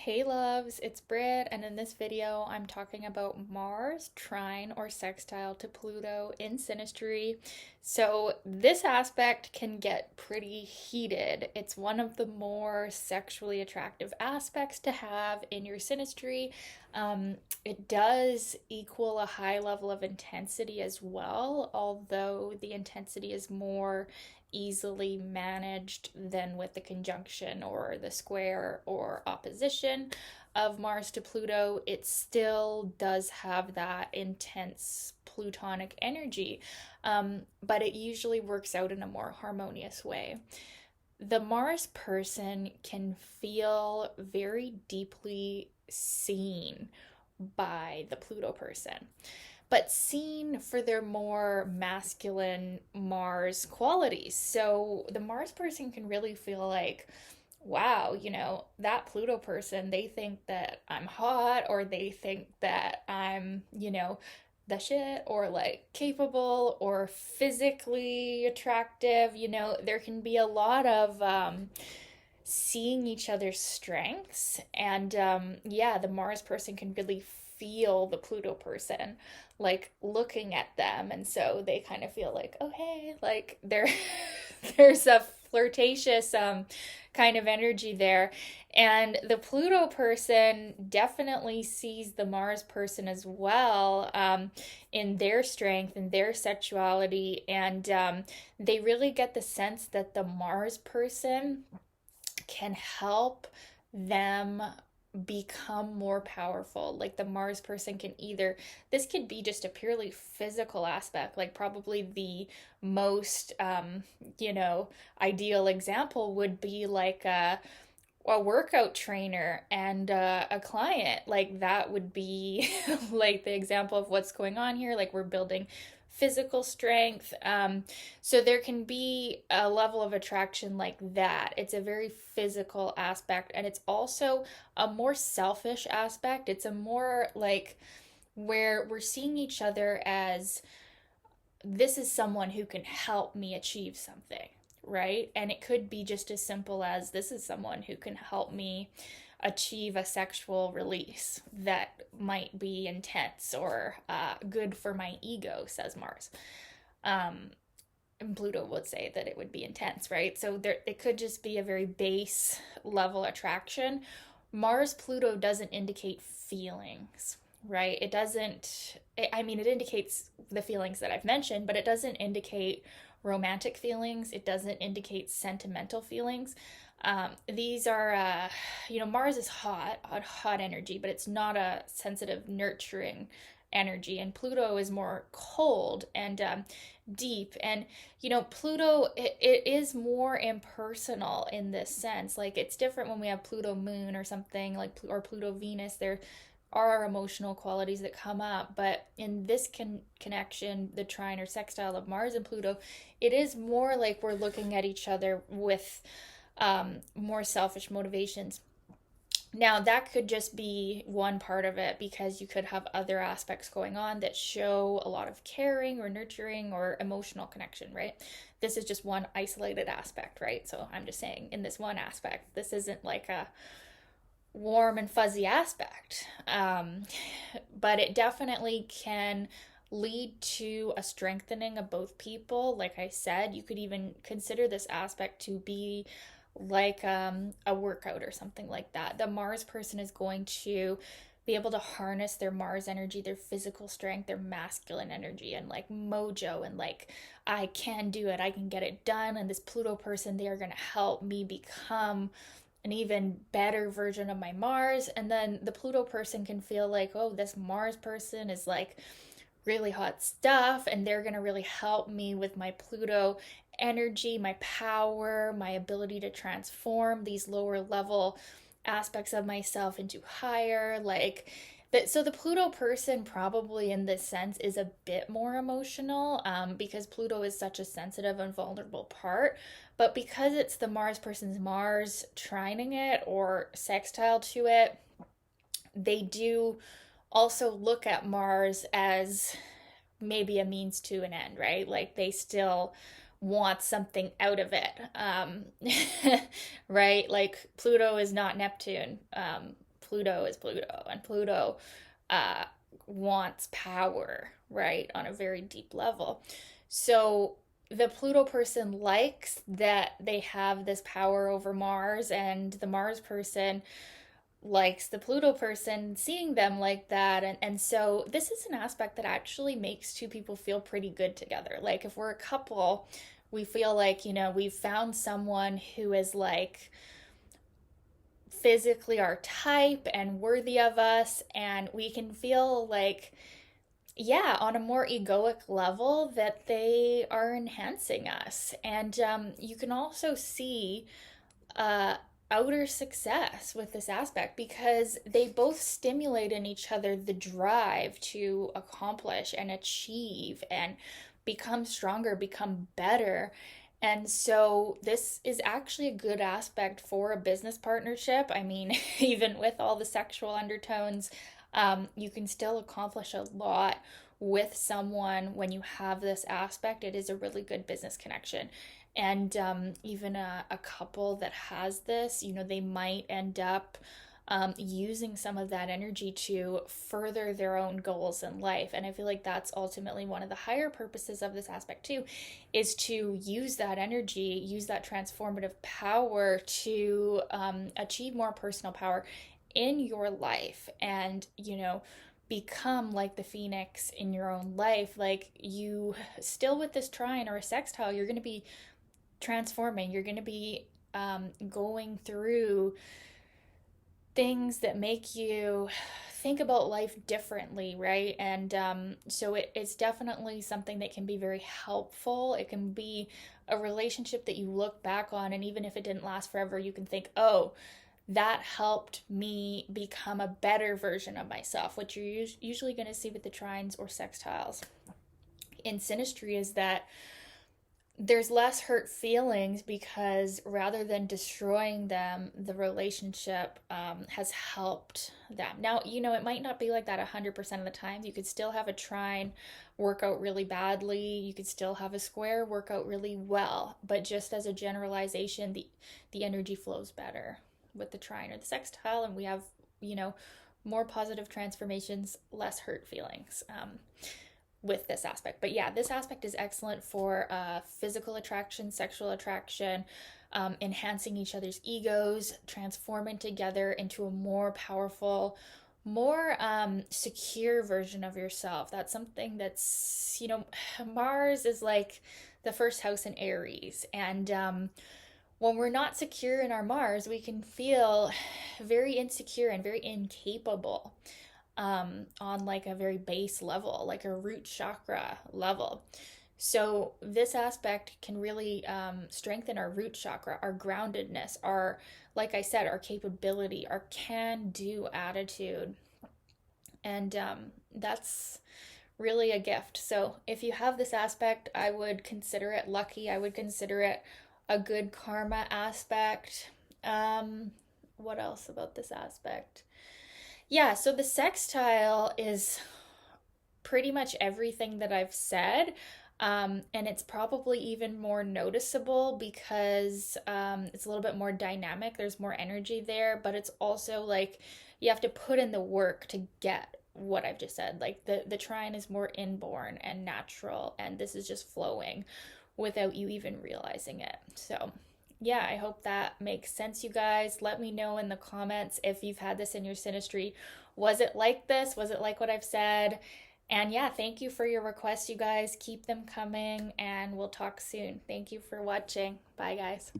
Hey loves, it's Britt, and in this video I'm talking about Mars, Trine, or Sextile to Pluto in Synastry. So this aspect can get pretty heated. It's one of the more sexually attractive aspects to have in your Synastry. It does equal a high level of intensity as well, although the intensity is more easily managed than with the conjunction or the square or opposition of Mars to Pluto. It still does have that intense plutonic energy, but it usually works out in a more harmonious way. The Mars person can feel very deeply seen by the Pluto person, but seen for their more masculine Mars qualities. So the Mars person can really feel like, wow, that Pluto person, they think that I'm hot, or they think that I'm, the shit, or like capable or physically attractive. There can be a lot of seeing each other's strengths. And yeah, the Mars person can really feel the Pluto person like looking at them. And so they kind of feel like, oh, hey, like there's a flirtatious kind of energy there. And the Pluto person definitely sees the Mars person as well, in their strength and their sexuality. And they really get the sense that the Mars person can help them become more powerful. Like the Mars person can either, this could be just a purely physical aspect, like probably the most, ideal example would be like a workout trainer and a client. Like that would be like the example of what's going on here. Like we're building physical strength. So there can be a level of attraction like that. It's a very physical aspect, and it's also a more selfish aspect. It's a more like where we're seeing each other as, this is someone who can help me achieve something, right? And it could be just as simple as, this is someone who can help me achieve a sexual release that might be intense or good for my ego, says Mars. And Pluto would say that it would be intense, right? So there, it could just be a very base level attraction. Mars Pluto doesn't indicate feelings, right? It doesn't, I mean, it indicates the feelings that I've mentioned, but it doesn't indicate romantic feelings. It doesn't indicate sentimental feelings. These are, Mars is hot energy, but it's not a sensitive, nurturing energy. And Pluto is more cold and deep. And, Pluto, it is more impersonal in this sense. Like it's different when we have Pluto moon or something like, or Pluto Venus. There are emotional qualities that come up, but in this connection, the trine or sextile of Mars and Pluto, it is more like we're looking at each other with more selfish motivations. Now, that could just be one part of it, because you could have other aspects going on that show a lot of caring or nurturing or emotional connection, right? This is just one isolated aspect, right? So I'm just saying, in this one aspect, this isn't like a warm and fuzzy aspect. But it definitely can lead to a strengthening of both people. Like I said, you could even consider this aspect to be like a workout or something like that. The Mars person is going to be able to harness their Mars energy, their physical strength, their masculine energy, and like mojo, and like, I can do it, I can get it done. And this Pluto person, they are going to help me become an even better version of my Mars. And then the Pluto person can feel like, oh, this Mars person is like really hot stuff, and they're going to really help me with my Pluto energy, my power, my ability to transform these lower level aspects of myself into higher, like that. So the Pluto person probably in this sense is a bit more emotional, because Pluto is such a sensitive and vulnerable part. But because it's the Mars person's Mars trining it or sextile to it, they do also look at Mars as maybe a means to an end, right? Like they still want something out of it. Right? Like Pluto is not Neptune. Pluto is Pluto, and Pluto uh, wants power, right, on a very deep level. So the Pluto person likes that they have this power over Mars, and the Mars person likes the Pluto person seeing them like that. And so this is an aspect that actually makes two people feel pretty good together. Like if we're a couple, we feel like, we've found someone who is like physically our type and worthy of us, and we can feel like, yeah, on a more egoic level, that they are enhancing us. And you can also see uh, outer success with this aspect because they both stimulate in each other the drive to accomplish and achieve and become stronger, become better. And so, this is actually a good aspect for a business partnership. I mean, even with all the sexual undertones, you can still accomplish a lot with someone when you have this aspect. It is a really good business connection. And even a couple that has this, they might end up using some of that energy to further their own goals in life. And I feel like that's ultimately one of the higher purposes of this aspect, too, is to use that energy, use that transformative power to achieve more personal power in your life. And, become like the phoenix in your own life. Like you still with this trine or a sextile, you're going to be transforming. You're going to be going through things that make you think about life differently, right? And so it's definitely something that can be very helpful. It can be a relationship that you look back on, and even if it didn't last forever, you can think, oh, that helped me become a better version of myself, which you're usually going to see with the trines or sextiles. In synastry is that there's less hurt feelings because rather than destroying them, the relationship has helped them. Now, it might not be like that 100% of the time. You could still have a trine work out really badly. You could still have a square work out really well. But just as a generalization, the energy flows better with the trine or the sextile, and we have, more positive transformations, less hurt feelings. With this aspect. But yeah, this aspect is excellent for physical attraction, sexual attraction, enhancing each other's egos, transforming together into a more powerful, more secure version of yourself. That's something that's, Mars is like the first house in Aries. And when we're not secure in our Mars, we can feel very insecure and very incapable on like a very base level, like a root chakra level. So this aspect can really strengthen our root chakra, our groundedness, our, like I said, our capability, our can-do attitude. And that's really a gift. So if you have this aspect, I would consider it lucky. I would consider it a good karma aspect. What else about this aspect? Yeah, so the sextile is pretty much everything that I've said. And it's probably even more noticeable because it's a little bit more dynamic. There's more energy there, but it's also like you have to put in the work to get what I've just said. Like the trine is more inborn and natural, and this is just flowing without you even realizing it. So yeah, I hope that makes sense, you guys. Let me know in the comments if you've had this in your synastry. Was it like this? Was it like what I've said? And yeah, thank you for your requests, you guys. Keep them coming, and we'll talk soon. Thank you for watching. Bye, guys.